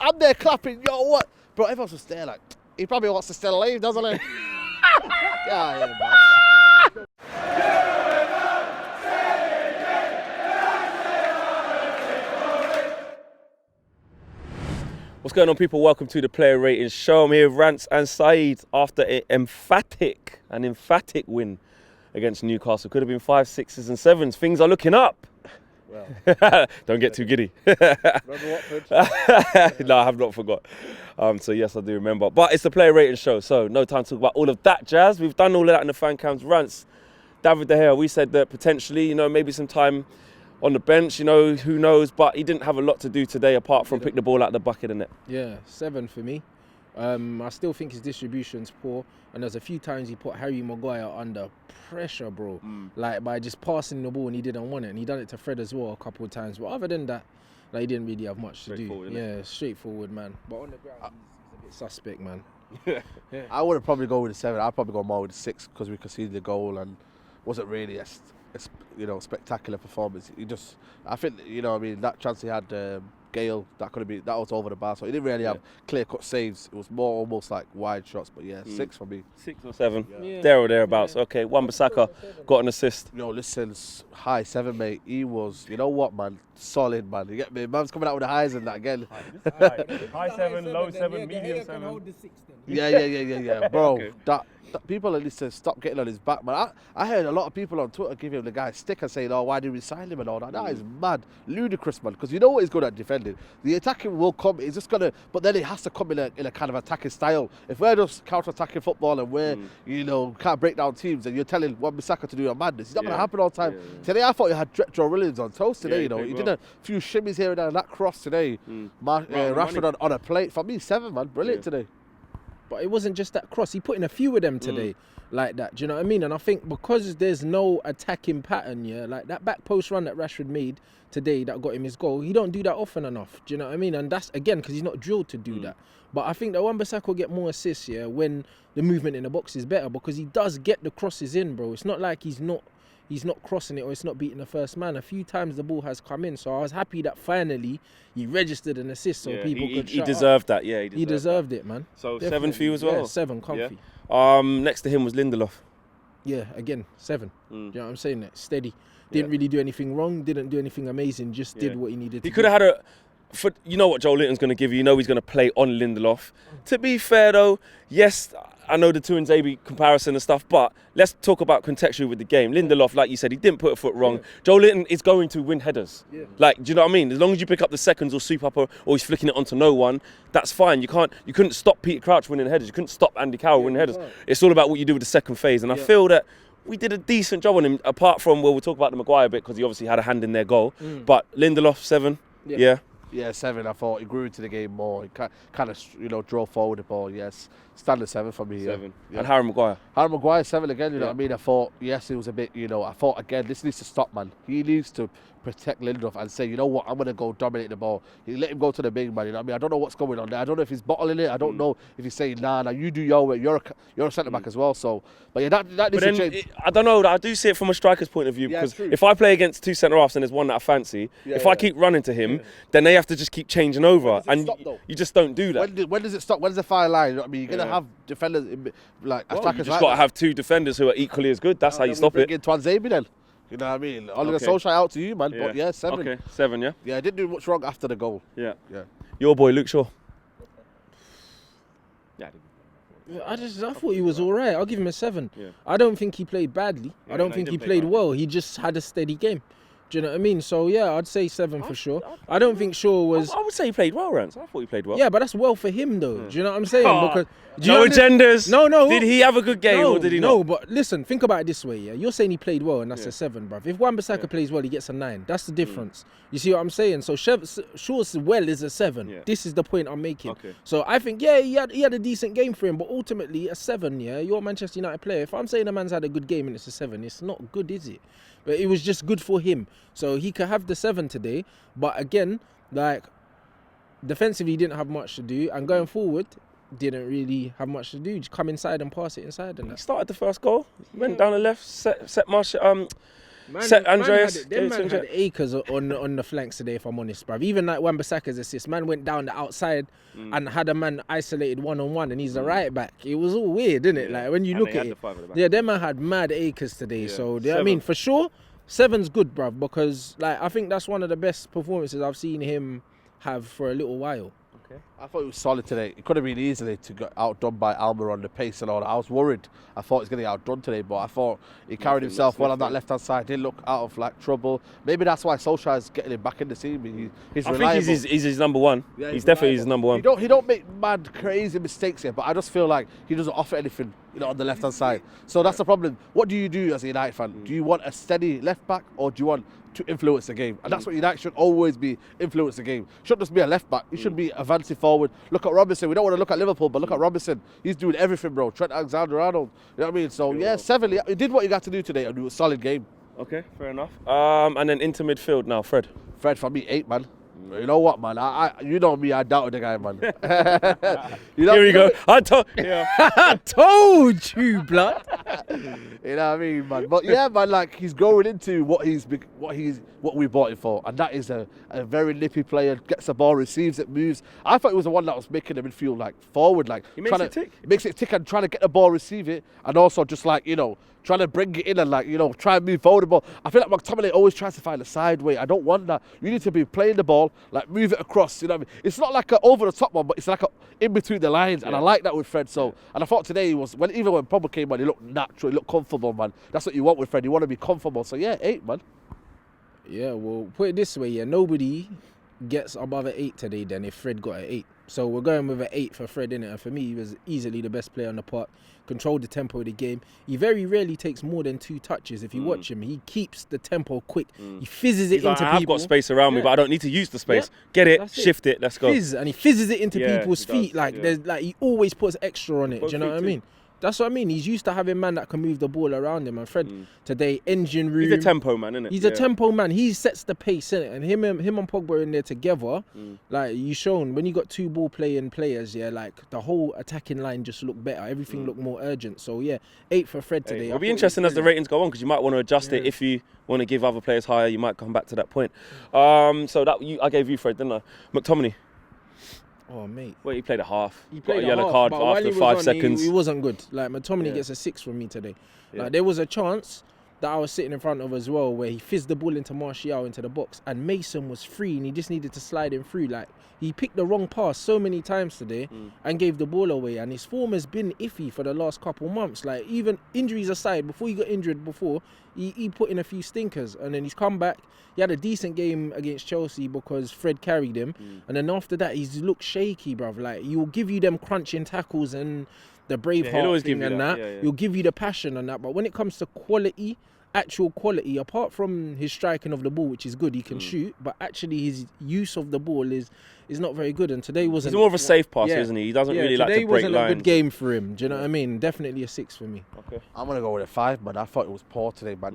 I'm there clapping, yo, what? Bro, everyone's just there like, he probably wants to still leave, doesn't he? Yeah, man. What's going on, people? Welcome to the Player Ratings Show. I'm here with Rance and Saeed after an emphatic win against Newcastle. Could have been 5, 6s and 7s. Things are looking up. Well, don't get too giddy. Remember Watford? No, I have not forgot. So yes, I do remember. But it's the Player Ratings Show, so no time to talk about all of that jazz. We've done all of that in the fan cams. Rance, David De Gea, we said that potentially, maybe some time on the bench, who knows, but he didn't have a lot to do today apart from pick the ball out of the bucket, innit? Yeah, 7 for me. I still think his distribution's poor, and there's a few times he put Harry Maguire under pressure, bro. Like by just passing the ball and he didn't want it, and he done it to Fred as well a couple of times. But other than that, he didn't really have much to do. Yeah, straightforward, man. But on the ground, he's a bit suspect, man. Yeah. I would probably go with a 7. I'd probably go more with a 6 because we conceded the goal and wasn't really a spectacular performance. I think, that chance he had, Gale, that was over the bar. So he didn't really have clear-cut saves. It was more almost like wide shots. But yeah, 6 for me. 6 or 7, there or thereabouts. Okay, Wan-Bissaka got an assist. Listen, high 7, mate. He was, you know what, man, solid, man. You get me? Man's coming out with the highs and that again. High 7, low 7, medium 7. Yeah, bro. Okay. That people need to stop getting on his back, man. I heard a lot of people on Twitter give him the guy stick and saying, "Oh, why did we sign him and all that?" That is mad, ludicrous, man. Because you know what he's good at defending. The attacking will come. He's just gonna, but then it has to come in a kind of attacking style. If we're just counter-attacking football and we're can't break down teams, and you're telling Wan-Bissaka to do a madness, it's not gonna happen all the time. Today I thought you had Joe Williams on toast today. He did a few shimmies here and there. And that cross today, Rashford on a plate. For me, 7, man, brilliant today. But it wasn't just that cross. He put in a few of them today like that. Do you know what I mean? And I think because there's no attacking pattern, like that back post run that Rashford made today that got him his goal, he don't do that often enough. Do you know what I mean? And that's, again, because he's not drilled to do that. But I think that Wan-Bissaka will get more assists, when the movement in the box is better, because he does get the crosses in, bro. It's not like he's not crossing it or it's not beating the first man. A few times the ball has come in, so I was happy that finally he registered an assist, so people could he deserved that. Yeah, he deserved it, man. So definitely. 7 for you as well. Yeah, 7, comfy. Yeah. Next to him was Lindelof. Yeah, again, 7. Do you know what I'm saying? That steady. Didn't really do anything wrong. Didn't do anything amazing. Just did what he needed. He could have had you know what Joe Linton's going to give you. He's going to play on Lindelof. To be fair though, yes, I know the Tuanzebe comparison and stuff, but let's talk about contextually with the game. Lindelof, like you said, he didn't put a foot wrong. Joe Linton is going to win headers. Do you know what I mean? As long as you pick up the seconds or sweep up or he's flicking it onto no one, that's fine. You couldn't stop Peter Crouch winning headers. You couldn't stop Andy Carroll winning headers. It's all about what you do with the second phase. And I feel that we did a decent job on him, apart from, we'll talk about the Maguire bit because he obviously had a hand in their goal. But Lindelof, 7. Yeah, 7. I thought he grew into the game more. He kind of drove forward the ball. Yes, standard 7 for me. 7. Yeah. And Harry Maguire. Harry Maguire, 7 again. You know what I mean? I thought, yes, it was a bit. I thought again, this needs to stop, man. He needs to protect Lindelof and say, you know what, I'm going to go dominate the ball. He let him go to the big man. You know what I mean? I don't know what's going on there. I don't know if he's bottling it. I don't know if he's saying, nah, you do your way. You're a centre back as well. So, but yeah, that needs to change. I don't know. I do see it from a striker's point of view because if I play against 2 centre halves and there's one that I fancy, if I keep running to him, then they have to just keep changing over, and you just don't do that. When does it stop? When's the fine line? You know what I mean? You're gonna have defenders attackers. You just got to have 2 defenders who are equally as good. That's how you stop it. Tuanzebe then. You know what I mean? I'll get Solskjaer out to you, man. But yeah, 7. Okay, 7, yeah? Yeah, I didn't do much wrong after the goal. Yeah. Your boy, Luke Shaw. I thought he was all right. I'll give him a 7. I don't think he played badly. I don't think he played well. He just had a steady game. Do you know what I mean? So yeah, I'd say 7 for sure. I don't think Shaw was. I would say he played well, Rance. I thought he played well. Yeah, but that's well for him though. Do you know what I'm saying? Because no agendas. No. Did he have a good game or did he not? No, but listen, think about it this way. Yeah, you're saying he played well, and that's a 7, bruv. If Wan-Bissaka plays well, he gets a 9. That's the difference. You see what I'm saying? So Shaw's well is a 7. Yeah. This is the point I'm making. Okay. So I think he had a decent game for him, but ultimately a 7. Yeah, you're a Manchester United player. If I'm saying a man's had a good game and it's a 7, it's not good, is it? But it was just good for him. So he could have the 7 today. But again, defensively, he didn't have much to do. And going forward, didn't really have much to do. Just come inside and pass it inside. And he started the first goal. Went down the left, set Marsh. Andreas. Man had acres on the flanks today, if I'm honest, bruv. Even like Wan-Bissaka's assist, man went down the outside and had a man isolated one-on-one, and he's the right back. It was all weird, didn't it? Like when you look at it. Yeah, them man had mad acres today. So, I mean, for sure, 7's good, bruv, because like I think that's one of the best performances I've seen him have for a little while. I thought it was solid today. It could have been easily to get outdone by Alma on the pace and all that. I was worried. I thought he was going to get outdone today, but I thought he carried himself well on that left-hand side. Didn't look out of like trouble. Maybe that's why Solskjaer is getting him back in the team. He's reliable. I think he's his number one. Yeah, he's definitely his number one. He don't make mad, crazy mistakes here, but I just feel like he doesn't offer anything, on the left-hand side. So that's the problem. What do you do as a United fan? Do you want a steady left-back, or do you want to influence the game? And that's what United should always be, influence the game. Shouldn't just be a left back. You should be advancing forward. Look at Robinson. We don't want to look at Liverpool, but look at Robinson. He's doing everything, bro. Trent Alexander-Arnold. You know what I mean? So yeah, 7. He did what he got to do today, and it was a solid game. Okay, fair enough. And then into midfield now, Fred. Fred, for me, 8, man. You know what, man? You know me, I doubted the guy, man. Here we go. I told you, blood. You know what I mean, man? But yeah, man, like he's growing into what we bought him for, and that is a very nippy player. Gets the ball, receives it, moves. I thought it was the one that was making the midfield like forward, like he makes it tick. He makes it tick and trying to get the ball, receive it, and also just like trying to bring it in and try and move forward the ball. I feel like McTominay always tries to find a side way. I don't want that. You need to be playing the ball, like move it across. You know what I mean? It's not like an over the top one, but it's like a in between the lines, and I like that with Fred. So, and I thought today even when Pogba came on, he looked natural, he looked comfortable, man. That's what you want with Fred. You want to be comfortable. So yeah, 8, man. Yeah, well, put it this way, nobody gets above an 8 today then if Fred got an 8. So we're going with an 8 for Fred, innit? And for me, he was easily the best player on the park. Controlled the tempo of the game. He very rarely takes more than 2 touches. If you watch him, he keeps the tempo quick. He fizzes it into people. I've got space around me, but I don't need to use the space. Get it, shift it, let's go. And he fizzes it into people's feet. He always puts extra on it. Do you know what I mean? That's what I mean. He's used to having man that can move the ball around him. And Fred today, engine room. He's a tempo man, isn't it? He's a tempo man. He sets the pace, innit? And him and Pogba in there together, like you shown when you got 2 ball playing players, like the whole attacking line just looked better. Everything looked more urgent. So yeah, 8 for Fred today. It'll be interesting as the ratings go on because you might want to adjust it if you want to give other players higher. You might come back to that point. So I gave you Fred, didn't I? McTominay. Oh, mate. Well, he played a half. He played a yellow card after 5 seconds. He wasn't good. Like, McTominay gets a 6 from me today. Like, there was a chance that I was sitting in front of as well where he fizzed the ball into Martial into the box and Mason was free and he just needed to slide him through. Like, he picked the wrong pass so many times today and gave the ball away, and his form has been iffy for the last couple months. Like, even injuries aside, before he got injured he put in a few stinkers, and then he's come back. He had a decent game against Chelsea because Fred carried him, and then after that he's looked shaky, bruv. Like, he'll give you them crunching tackles and the Braveheart thing and that. He'll give you the passion and that, but when it comes to quality, actual quality, apart from his striking of the ball, which is good, he can shoot, but actually his use of the ball is not very good. And today wasn't. He's more of a safe passer, isn't he? He doesn't really like to break lines. Today wasn't a good game for him. Do you know what I mean? Definitely a 6 for me. Okay. I'm gonna go with a 5, man. I thought it was poor today, man.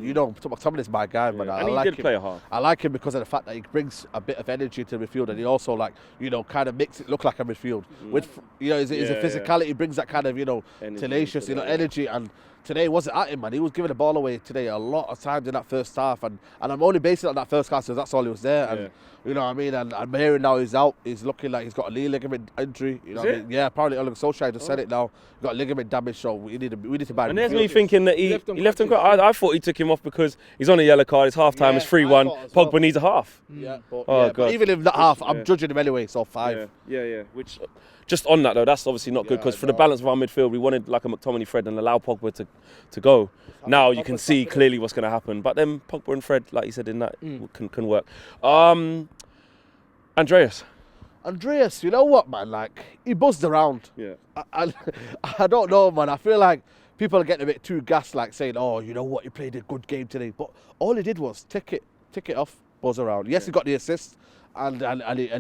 Somebody's my guy, man. And he did play a half. I like him because of the fact that he brings a bit of energy to the midfield, and he also kind of makes it look like a midfield. With his physicality brings that kind of tenacious, energy. And today wasn't at him, man. He was giving the ball away today a lot of times in that first half, and I'm only basing it on that first half because that's all he was there. And you know what I mean? And I'm hearing now he's out. He's looking like he's got a knee ligament injury. You know what I mean? Yeah, apparently Solskjaer just said it now. He's got ligament damage, so we need to buy him. And there's me thinking that he left him. I thought he took him off because he's on a yellow card. It's half time. It's 3-1. Pogba needs a half. Yeah, but even if that half, I'm judging him anyway. So 5. Yeah. Which. Just on that though, that's obviously not good because for the balance of our midfield, we wanted like a McTominay, Fred, and allow Pogba to go. Now you can see clearly what's going to happen. But then Pogba and Fred, like you said, in that can work. Andreas, you know what, man? Like, he buzzed around. Yeah. I don't know, man. I feel like people are getting a bit too gassed, like saying, "Oh, you know what? He played a good game today." But all he did was tick it off, buzz around. Yes, he got the assist. And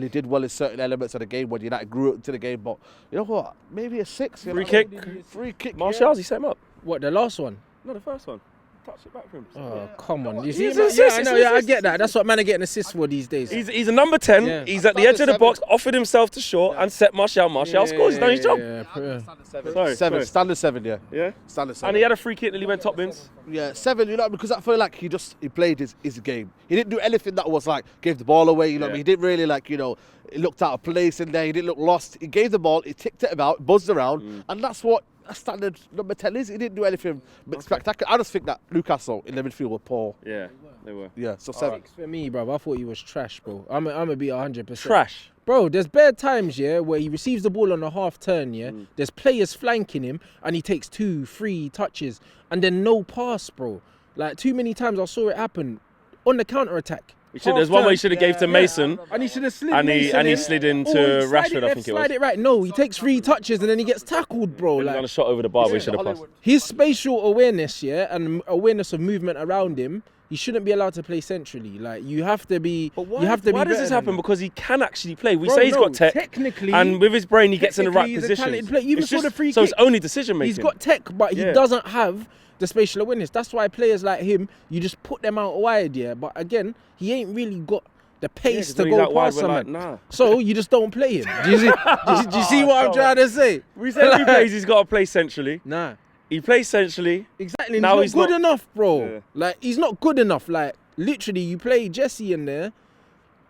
he did well in certain elements of the game when United grew into the game. But you know what? Maybe a 6. Free kick. Free kick. Martial's, he set him up. What, the last one? No, the first one. touch it back for him. Oh, come on. You see, He's man, assist, I know, he's yeah, I assist. get that. That's what man are getting assists for these days. He's a number 10. Yeah. He's at the edge of the Seven. box, offered himself to Shaw and set Martial. Martial scores. He's done his job. Sorry. Standard 7, yeah. Yeah. Standard 7. And he had a free kick and he went top bins. Yeah, 7, you know, because I feel like he played his game. He didn't do anything that was like, gave the ball away, you know what I mean? He didn't really like, you know, he looked out of place in there, he didn't look lost. He gave the ball, he ticked it about, buzzed around, and that's what a standard number 10 is. He didn't do anything spectacular. I just think that Newcastle in the midfield were poor. Yeah, they were. Yeah, so 7. For me, bro, I thought he was trash, bro. I'm gonna be 100%. Trash. Bro, there's bare times, yeah, where he receives the ball on a half turn, yeah. There's players flanking him, and he takes 2, 3 touches, and then no pass, bro. Like, too many times I saw it happen on the counter attack. There's one where he should have gave to Mason, and he should have slid. and he Mason slid into he slide Rashford, I think it was. Slide it right. No, he takes 3 touches and then he gets tackled, bro. He Like, done a shot over the bar, but he should have passed. his spatial awareness, yeah, and awareness of movement around him, he shouldn't be allowed to play centrally. Like, you have to be. But why, you have to why be does this better happen? than that. Because he can actually play. We Bro, say he's no, got tech, technically, and with his brain, he gets in the right he's a position. talented player. Even for the free so it's kick. only decision making. He's got tech, but he doesn't have the spatial awareness. That's why players like him, you just put them out wide, yeah. But again, he ain't really got the pace to go past someone. Nah. So you just don't play him. Do you see, do you see what I'm trying to say? We said he plays, he's got to play centrally. Nah. He plays centrally. Exactly. Now He's not good enough, bro. Yeah. Like, he's not good enough. Like, literally, you play Jesse in there,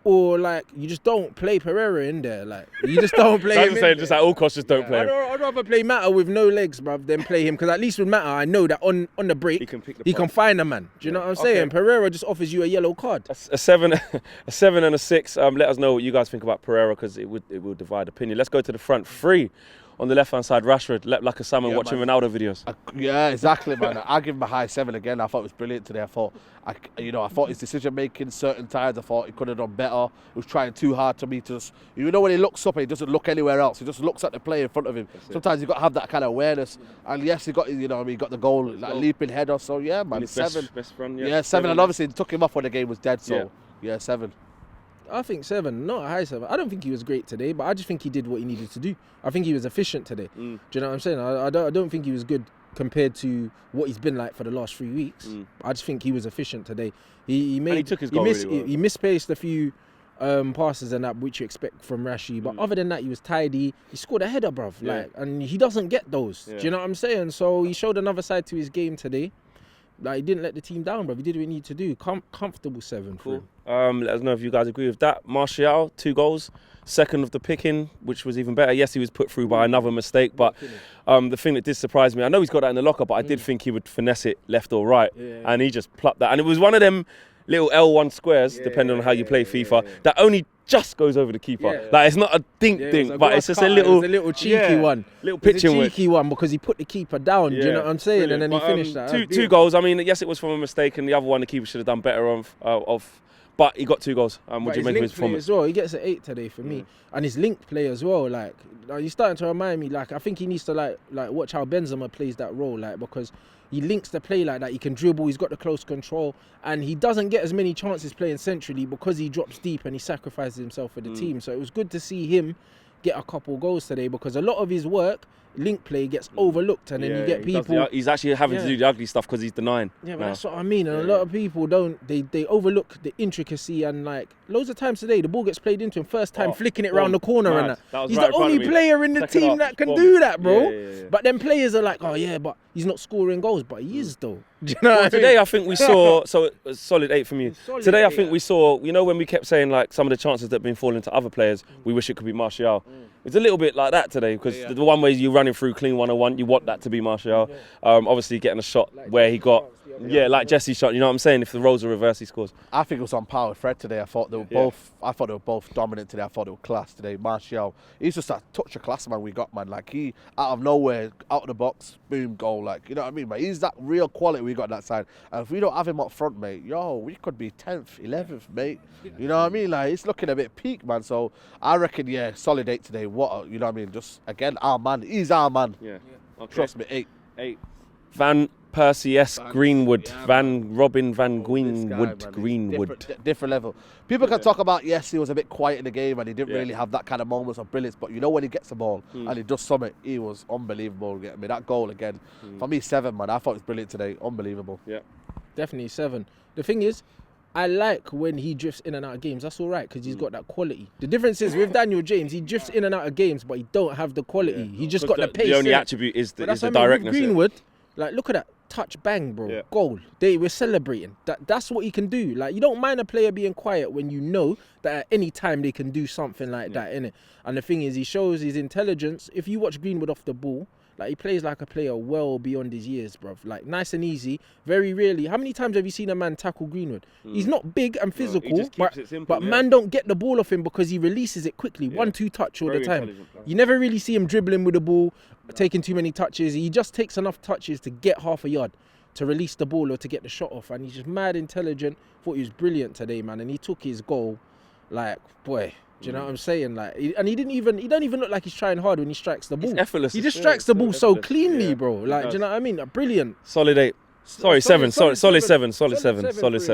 or like you just don't play Pereira in there. Like, you just don't play him. Just at all costs, just don't play him. I'd rather play Mata with no legs, bruv, than play him. Because at least with Mata, I know that on the break, he can find a man. Do you know what I'm saying? Pereira just offers you a yellow card. A 7 and a 6. Let us know what you guys think about Pereira, because it will divide opinion. Let's go to the front 3. On the left-hand side, Rashford, leapt like a salmon watching Ronaldo videos. Yeah, exactly, man. I give him a high 7 again. I thought it was brilliant today. I thought his decision-making certain times, I thought he could have done better. He was trying too hard to me to just, you know, when he looks up and he doesn't look anywhere else. He just looks at the player in front of him. Sometimes you've got to have that kind of awareness. And yes, he got, you know, he got the goal, like leaping header. So yeah, man, 7. Best run, yeah, 7. And obviously it took him off when the game was dead. So yeah 7. I think 7, not a high 7. I don't think he was great today, but I just think he did what he needed to do. I think he was efficient today. Do you know what I'm saying? I don't think he was good compared to what he's been like for the last 3 weeks. I just think he was efficient today. He took his goal really well. He misspaced a few passes and that, which you expect from Rashi. But other than that, he was tidy. He scored a header, bruv. Like, and he doesn't get those. Do you know what I'm saying? So he showed another side to his game today. Like, he didn't let the team down, bro. He did what he needed to do. Comfortable 7 for him. Let us know if you guys agree with that. Martial, 2 goals. Second of the picking, which was even better. Yes, he was put through by another mistake, but the thing that did surprise me, I know he's got that in the locker, but I did think he would finesse it left or right, and he just plucked that. And it was one of them little L1 squares, depending on how you play FIFA, that only just goes over the keeper. Like, it's not a dink, but it's just a little cheeky one. Little pitching a cheeky one because he put the keeper down. Do you know what I'm saying? Brilliant. And then he finished that. Two goals. I mean, yes, it was from a mistake, and the other one the keeper should have done better of. But he got 2 goals. What do you make of his performance? As well, he gets an 8 today for me, and his linked play as well. Like, he's starting to remind me. Like, I think he needs to like watch how Benzema plays that role. Like, because he links the play like that. He can dribble. He's got the close control, and he doesn't get as many chances playing centrally because he drops deep and he sacrifices himself for the team. So it was good to see him get a couple goals today, because a lot of his work, link play, gets overlooked, and then you get people. He's actually having to do the ugly stuff because he's denying. Yeah, but that's what I mean. And a lot of people don't. They overlook the intricacy, and like loads of times today, the ball gets played into him first time, flicking it around the corner, and that. He's the only player in the team that can do that, bro. But then players are like, oh yeah, but he's not scoring goals, but he is though. Do you know what I mean? Today I think we saw, so it was solid 8 from you. Today I think we saw, you know, when we kept saying like some of the chances that have been falling to other players, we wish it could be Martial. It's a little bit like that today, because the one way you're running through clean 101, you want that to be Martial. Obviously getting a shot where he got, like Jesse's shot, you know what I'm saying? If the roles are reversed, he scores. I think it was on par with Fred today. I thought they were both dominant today. I thought they were class today. Martial, he's just a touch of class, man. We got, man. Like, he out of nowhere, out of the box, boom, goal. Like, you know what I mean, man? He's that real quality we got on that side. And if we don't have him up front, mate, we could be 10th, 11th, mate. You know what I mean? Like, it's looking a bit peak, man. So I reckon, solid 8 today. You know what I mean? Just again, our man. He's our man. Okay. Trust me, 8. Van Persie-esque Greenwood, Robin Van Greenwood. Different level. People can talk about, yes, he was a bit quiet in the game and he didn't really have that kind of moments of brilliance, but you know when he gets the ball and he does something, he was unbelievable. I mean, that goal again, for me, 7, man. I thought it was brilliant today. Unbelievable. Yeah. definitely 7. The thing is, I like when he drifts in and out of games. That's all right because he's got that quality. The difference is with Daniel James, he drifts in and out of games, but he don't have the quality. He just got the pace. The only attribute is the directness. With Greenwood, like look at that touch, bang, bro, goal. We're celebrating. That's what he can do. Like you don't mind a player being quiet when you know that at any time they can do something like that, innit? And the thing is, he shows his intelligence. If you watch Greenwood off the ball, like he plays like a player well beyond his years, bruv. Like nice and easy. Very rarely. How many times have you seen a man tackle Greenwood? He's not big and physical, he just keeps it simple, man don't get the ball off him because he releases it quickly. 1-2 touch all the time. You never really see him dribbling with the ball, taking too many touches. He just takes enough touches to get half a yard, to release the ball or to get the shot off. And he's just mad intelligent. Thought he was brilliant today, man. And he took his goal, like, boy. Do you know what I'm saying? Like, he don't even look like he's trying hard when he strikes the ball. He's effortless. He just strikes the ball so cleanly, bro. Like, do you know what I mean? Like, brilliant. Solid 8. Sorry, 7. Solid 7. Solid 7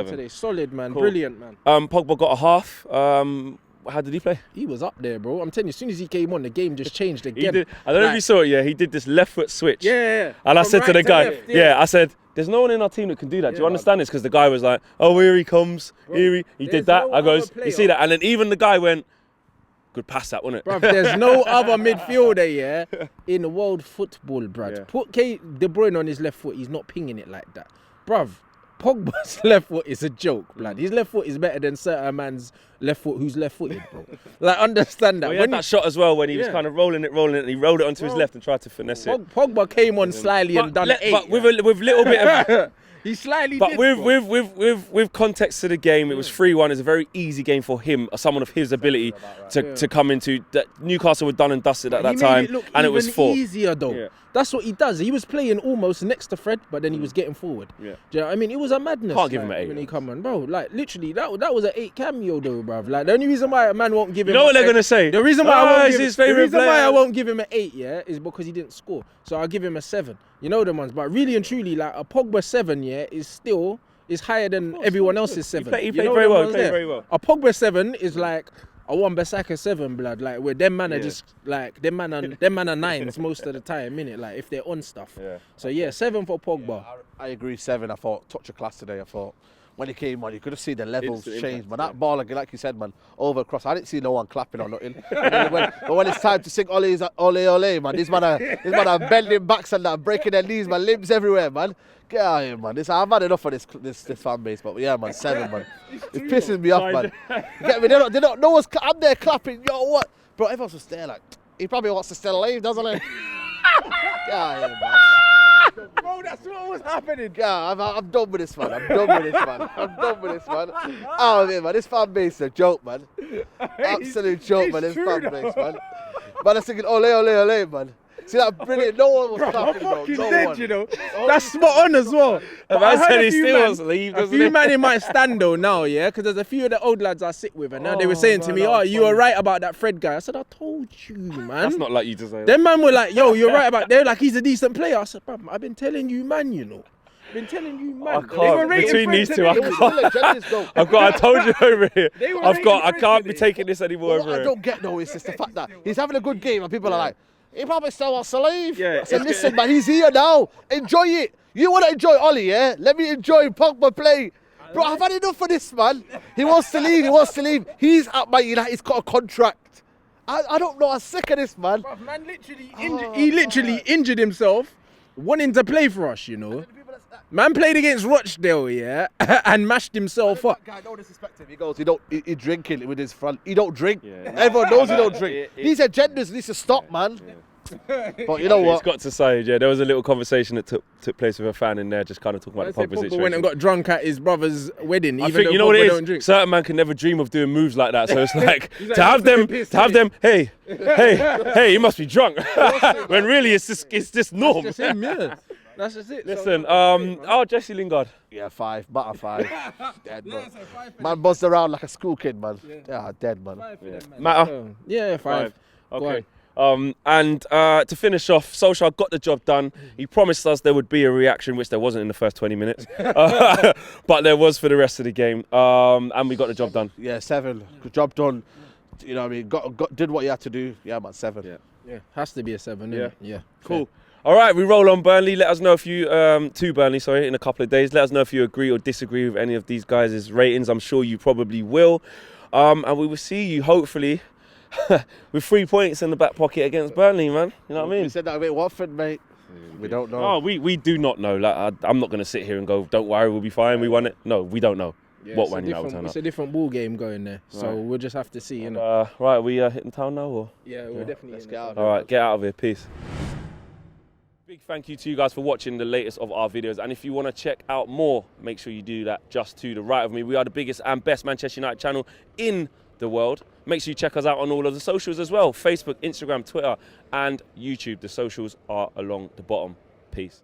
today. Solid, man. Cool. Brilliant, man. Pogba got a half. How did he play? He was up there, bro. I'm telling you, as soon as he came on, the game just changed again. He did. I don't know if you saw it. Yeah, he did this left foot switch. Yeah. And I said to the guy, left, I said, there's no one in our team that can do that. Do you understand this? Because the guy was like, oh, here he comes. Bro, he did that. I goes, you see that? And then even the guy went, good pass that, wasn't it? Bruv, there's no other midfielder, in world football, bruv. Yeah. Put De Bruyne on his left foot, he's not pinging it like that. Bruv, Pogba's left foot is a joke, blood. His left foot is better than certain man's left foot who's left-footed, bro. Like, understand that. Well, he had that shot as well when he was kind of rolling it, and he rolled it onto his left and tried to finesse it. Pogba came on slyly and done 8. But with little bit of... He slightly but did, with context to the game, it was 3-1. It's a very easy game for him, someone of his ability to come into. That Newcastle were done and dusted at that time, and it was 4. Easier though. Yeah. That's what he does. He was playing almost next to Fred, but then he was getting forward. Yeah. Do you know what I mean? It was a madness. Can't give him an 8 when he come on, bro. Like literally, that was an 8 cameo though, bro. Like the only reason why a man won't give him. You know what they're gonna say? The reason why I won't give him an 8, is because he didn't score. So I'll give him a 7. You know the ones, but really and truly, like a Pogba 7, is higher than everyone else's 7. He played very well. A Pogba 7 is like a Wan-Bissaka 7, blood. Like where them man are just like them man are 9s most of the time, innit? Like if they're on stuff. Yeah. So 7 for Pogba. Yeah, I agree. 7. I thought touch of class today. I thought when he came on, you could have seen the levels change. But that ball, like you said, man, over across. I didn't see no one clapping or nothing. But when it's time to sing ole ole, man, this man are bending backs and that, breaking their knees, man, limbs everywhere, man. Get out of here, man. I've had enough of this fan base, but yeah, man, 7, man. It pisses me off, man. Get me? They don't. No one's. I'm there clapping. Yo, what, bro? Everyone's just there, like he probably wants to stay alive, doesn't he? Get out of here, man. Bro, that's what was happening. Yeah, I'm done with this, man. I'm done with this, man. Oh, man, this fan base is a joke, man. Absolute joke, man. This fan base, man. Man, I'm thinking, ole, ole, ole, man. See that brilliant? No one was clapping, bro. No one. You know. That's spot on as well. I said he still wants to leave. A few man in my stand though now, because there's a few of the old lads I sit with, and now they were saying to me, you were right about that Fred guy. I said, I told you, man. That's not like you to say. Them man were like, yo, you're right about. They're like, he's a decent player. I said, bro, I've been telling you, man. Been telling you, man. I can't. Between these two, I told you over here. I can't be taking this anymore over here. What I don't get though is just the fact that he's having a good game and people are like, he probably still wants to leave. Yeah, I said, listen, man, he's here now. Enjoy it. You want to enjoy Ollie, yeah? Let me enjoy Pogba play. Bro, I've had enough of this, man. He wants to leave. He's at Man Utd. He's got a contract. I don't know. I'm sick of this, man. Bro, man he literally injured himself wanting to play for us, Man played against Rochdale, and mashed himself up. Guy, don't disrespect him. He goes, he drinking with his front. He don't drink. Yeah. Everyone knows he don't drink. These agendas need to stop, man. Yeah. But you know what? It's got to say, there was a little conversation that took place with a fan in there, just kind of talking about the Pogba situation. Went and got drunk at his brother's wedding. I think you know what it is. Certain man can never dream of doing moves like that. So it's like to have them. Hey, he must be drunk. When really it's just norm. That's just him, yeah. That's just it. Listen, Jesse Lingard. Yeah, 5, butter 5. Dead, man. Man buzzed around like a school kid, man. Yeah, dead, man. 5 for them, man. Matter? Yeah, 5. Okay. And to finish off, Solskjaer got the job done. He promised us there would be a reaction, which there wasn't in the first 20 minutes. But there was for the rest of the game. And we got the job done. Yeah, 7. Good job done. you know what I mean, did what you had to do. Yeah, man, 7. Yeah, has to be a 7. Innit? Yeah. Cool. All right, we roll on Burnley. Let us know if you to Burnley, sorry, in a couple of days. Let us know if you agree or disagree with any of these guys' ratings. I'm sure you probably will. And we will see you hopefully with 3 points in the back pocket against Burnley, man. You know what I mean? We said that about Watford, mate. We don't know. Oh, we do not know. Like I'm not gonna sit here and go, don't worry, we'll be fine. We won it. No, we don't know what Man United will turn up. It's a different ball game going there, so we'll just have to see. You know. Right, we hitting town now, or? Yeah, we're definitely. Let's get out. All right, get out of here. Peace. Big thank you to you guys for watching the latest of our videos, and if you want to check out more, make sure you do that just to the right of me. We are the biggest and best Manchester United channel in the world. Make sure you check us out on all of the socials as well: Facebook, Instagram, Twitter, and YouTube. The socials are along the bottom. Peace.